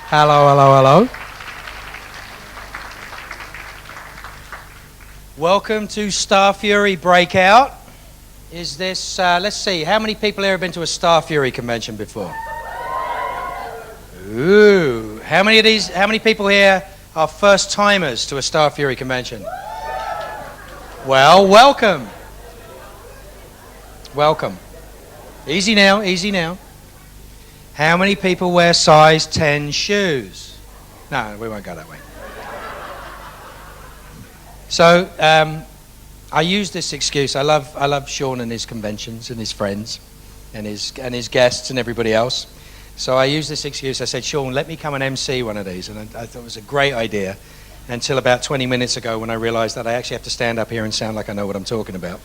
Hello, hello, hello. Welcome to Star Fury Breakout. Is this, let's see, how many people here have been to a Star Fury convention before? Ooh, how many people here are first timers to a Star Fury convention? Well, welcome. Welcome. Easy now, easy now. How many people wear size 10 shoes? No, we won't go that way. So, I use this excuse. I love Sean and his conventions and his friends and his guests and everybody else. So I use this excuse. I said, Sean, let me come and MC one of these. And I thought it was a great idea until about 20 minutes ago when I realized that I actually have to stand up here and sound like I know what I'm talking about.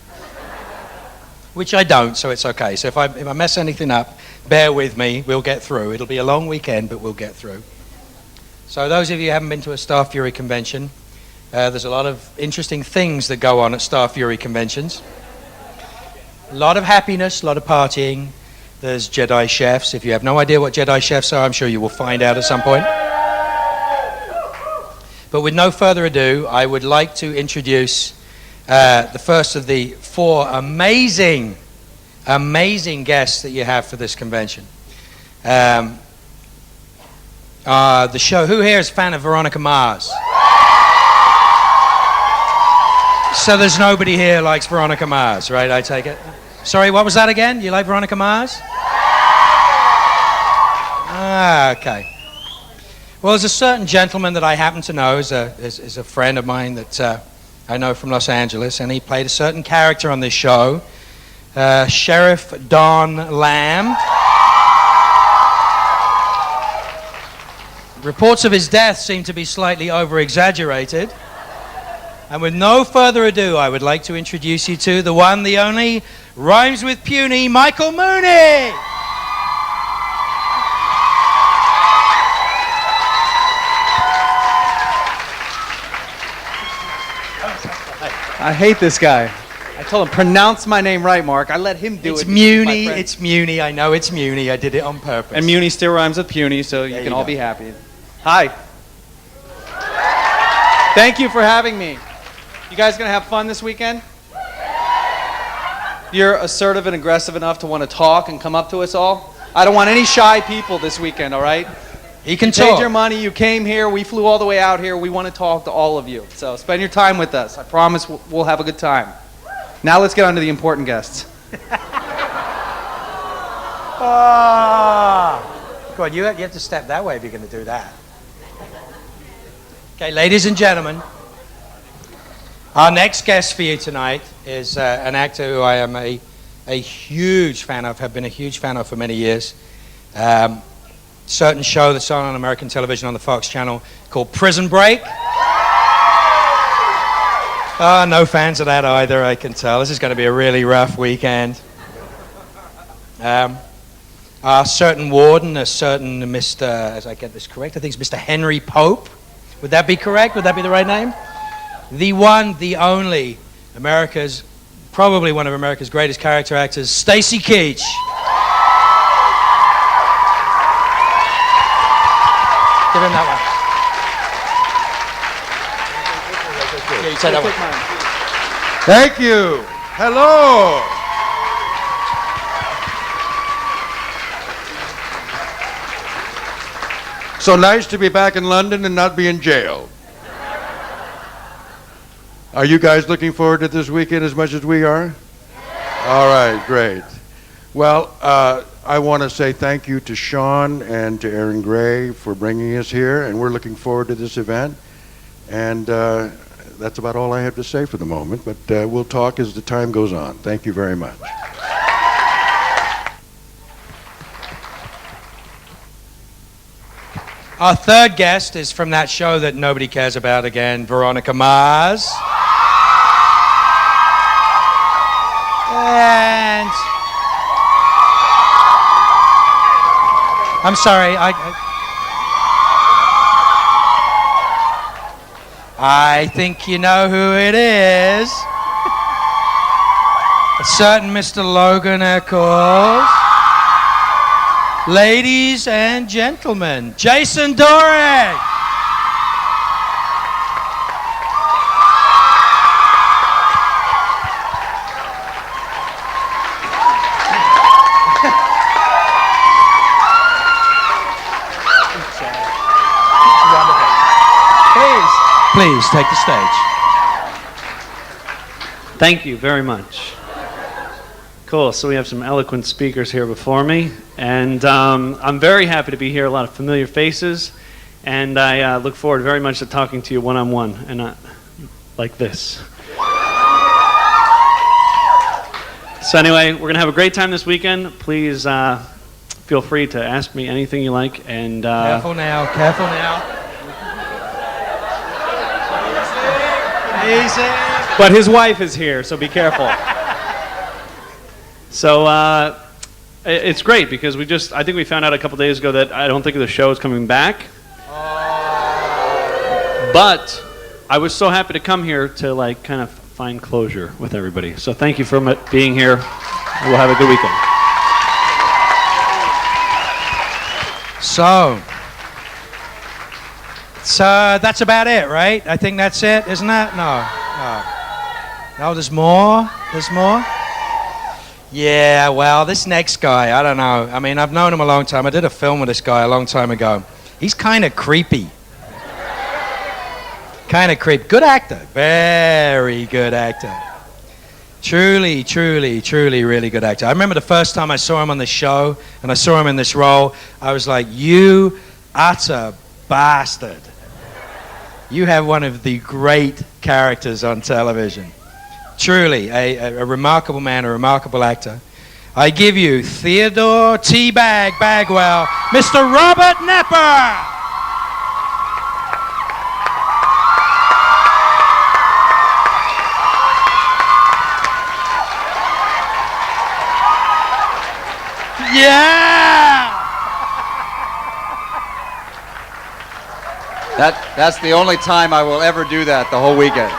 Which I don't, so it's okay. So if I mess anything up, bear with me. We'll get through. It'll be a long weekend, but we'll get through. So those of you who haven't been to a Star Fury convention, there's a lot of interesting things that go on at Star Fury conventions. A lot of happiness, a lot of partying. There's Jedi chefs. If you have no idea what Jedi chefs are, I'm sure you will find out at some point. But with no further ado, I would like to introduce the first of the four amazing guests that you have for this convention. The show. Who here is a fan of Veronica Mars? So there's nobody here who likes Veronica Mars, right? I take it. Sorry, what was that again? You like Veronica Mars? Ah, okay. Well, there's a certain gentleman that I happen to know is a friend of mine that I know from Los Angeles, and he played a certain character on this show, Sheriff Don Lamb. Reports of his death seem to be slightly over-exaggerated. And with no further ado, I would like to introduce you to the one, the only, rhymes with puny, Michael Mooney! I hate this guy. I told him, pronounce my name right, Mark. I let him do it. It's Muni. I know it's Muni. I did it on purpose. And Muni still rhymes with puny, so you can all be happy. Hi. Thank you for having me. You guys gonna have fun this weekend? You're assertive and aggressive enough to want to talk and come up to us all? I don't want any shy people this weekend, all right? He can you talk. paid your money, you came here, we flew all the way out here, we want to talk to all of you. So spend your time with us. I promise we'll have a good time. Now let's get on to the important guests. God, you have to step that way if you're going to do that. Okay, ladies and gentlemen, our next guest for you tonight is an actor who I am a huge fan of, have been a huge fan of for many years. Certain show that's on American television on the Fox channel called Prison Break. No fans of that either, I can tell. This is going to be a really rough weekend. A certain warden, a certain Mr., as I get this correct, I think it's Mr. Henry Pope. Would that be correct? Would that be the right name? The one, the only, probably one of America's greatest character actors, Stacy Keach. Give him that one. Yeah, you take that one. Thank you. Hello. So nice to be back in London and not be in jail. Are you guys looking forward to this weekend as much as we are? All right, great. Well, I want to say thank you to Sean and to Aaron Gray for bringing us here, and we're looking forward to this event. And that's about all I have to say for the moment, but we'll talk as the time goes on. Thank you very much. Our third guest is from that show that nobody cares about again, Veronica Mars. And I'm sorry, I think you know who it is. A certain Mr. Logan Eccles. Ladies and gentlemen, Jason Doring. Please take the stage. Thank you very much. Cool, so we have some eloquent speakers here before me, and I'm very happy to be here, a lot of familiar faces, and I look forward very much to talking to you one-on-one, and not like this. So anyway, we're going to have a great time this weekend. Please feel free to ask me anything you like, and... Careful now, careful now. Easy. But his wife is here, so be careful. So it's great because I think we found out a couple days ago that I don't think the show is coming back. But I was so happy to come here to like kind of find closure with everybody. So thank you for being here. We'll have a good weekend. So that's about it, right? I think that's it, isn't that? No, there's more. There's more. Yeah, well, this next guy, I don't know. I mean, I've known him a long time. I did a film with this guy a long time ago. He's kind of creepy. Kind of creepy. Good actor. Very good actor. Truly, truly, truly really good actor. I remember the first time I saw him on the show, and I saw him in this role, I was like, you utter bastard. You have one of the great characters on television. Truly, a remarkable man, a remarkable actor. I give you Theodore Teabag Bagwell, Mr. Robert Nepper. Yeah! That's the only time I will ever do that the whole weekend.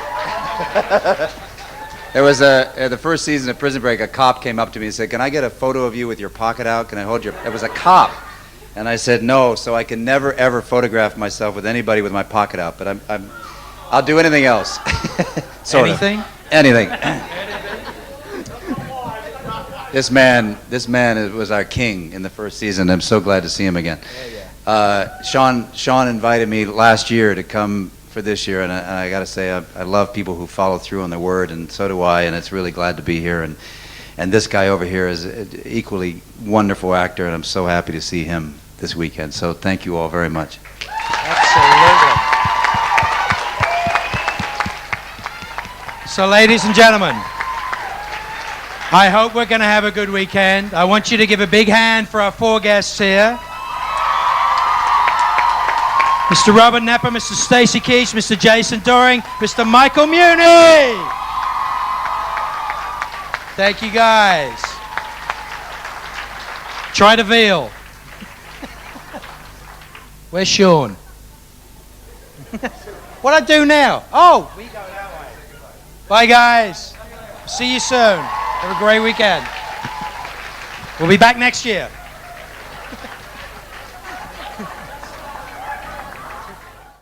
There was the first season of Prison Break, a cop came up to me and said, "Can I get a photo of you with your pocket out? Can I hold your..." It was a cop. And I said, "No," so I can never, ever photograph myself with anybody with my pocket out. But I'll do anything else. Sort of. Anything? Anything. This man was our king in the first season. I'm so glad to see him again. Sean invited me last year to come for this year, and I got to say I love people who follow through on their word, and so do I, and it's really glad to be here. And this guy over here is an equally wonderful actor, and I'm so happy to see him this weekend. So thank you all very much. Absolutely. So ladies and gentlemen, I hope we're going to have a good weekend. I want you to give a big hand for our four guests here. Mr. Robert Nepper, Mr. Stacy Keach, Mr. Jason Doring, Mr. Michael Muni. Thank you, guys. Try the veal. Where's Sean? What do I do now? Oh, we go that way. Bye, guys. See you soon. Have a great weekend. We'll be back next year.